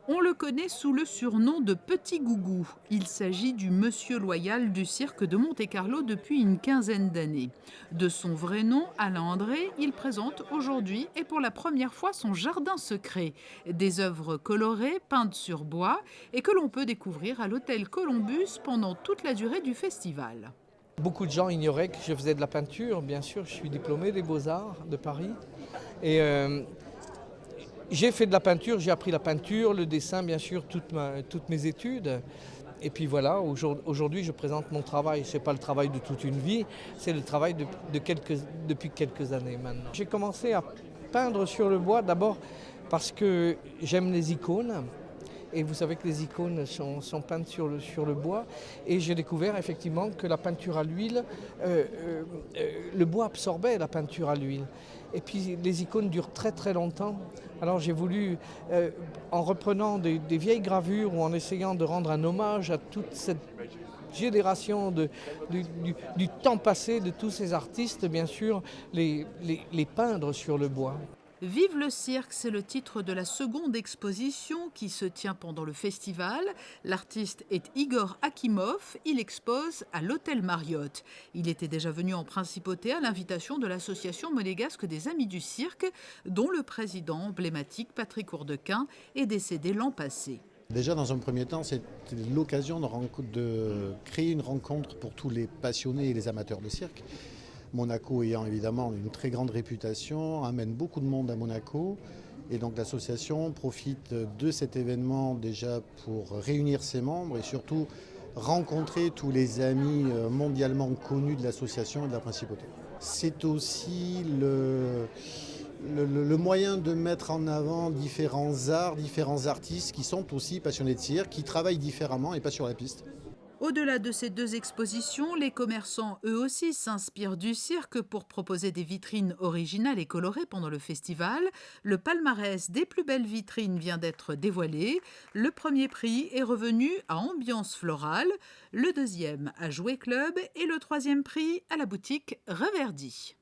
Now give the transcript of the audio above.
On le connaît sous le surnom de Petit Gougou. Il s'agit du monsieur loyal du cirque de Monte-Carlo depuis une quinzaine d'années. De son vrai nom, Alain André, il présente aujourd'hui et pour la première fois son jardin secret. Des œuvres colorées, peintes sur bois et que l'on peut découvrir à l'hôtel Columbus pendant toute la durée du festival. Beaucoup de gens ignoraient que je faisais de la peinture. Bien sûr, je suis diplômé des Beaux-Arts de Paris. Et j'ai fait de la peinture, j'ai appris la peinture, le dessin, bien sûr, toutes mes études. Et puis voilà, aujourd'hui, je présente mon travail. Ce n'est pas le travail de toute une vie, c'est le travail depuis quelques années maintenant. J'ai commencé à peindre sur le bois d'abord parce que j'aime les icônes. Et vous savez que les icônes sont peintes sur le bois. Et j'ai découvert effectivement que la peinture à l'huile, le bois absorbait la peinture à l'huile. Et puis les icônes durent très très longtemps. Alors j'ai voulu, en reprenant des vieilles gravures ou en essayant de rendre un hommage à toute cette génération du temps passé de tous ces artistes, bien sûr, les peindre sur le bois. Vive le cirque, c'est le titre de la seconde exposition qui se tient pendant le festival. L'artiste est Igor Akimov, il expose à l'Hôtel Marriott. Il était déjà venu en principauté à l'invitation de l'association monégasque des Amis du Cirque, dont le président emblématique Patrick Hourdequin est décédé l'an passé. Déjà, dans un premier temps, c'était l'occasion de créer une rencontre pour tous les passionnés et les amateurs de cirque. Monaco ayant évidemment une très grande réputation, amène beaucoup de monde à Monaco. Et donc l'association profite de cet événement déjà pour réunir ses membres et surtout rencontrer tous les amis mondialement connus de l'association et de la principauté. C'est aussi le moyen de mettre en avant différents arts, différents artistes qui sont aussi passionnés de cirque, qui travaillent différemment et pas sur la piste. Au-delà de ces deux expositions, les commerçants, eux aussi, s'inspirent du cirque pour proposer des vitrines originales et colorées pendant le festival. Le palmarès des plus belles vitrines vient d'être dévoilé. Le premier prix est revenu à Ambiance Florale, le deuxième à Jouet Club et le troisième prix à la boutique Reverdy.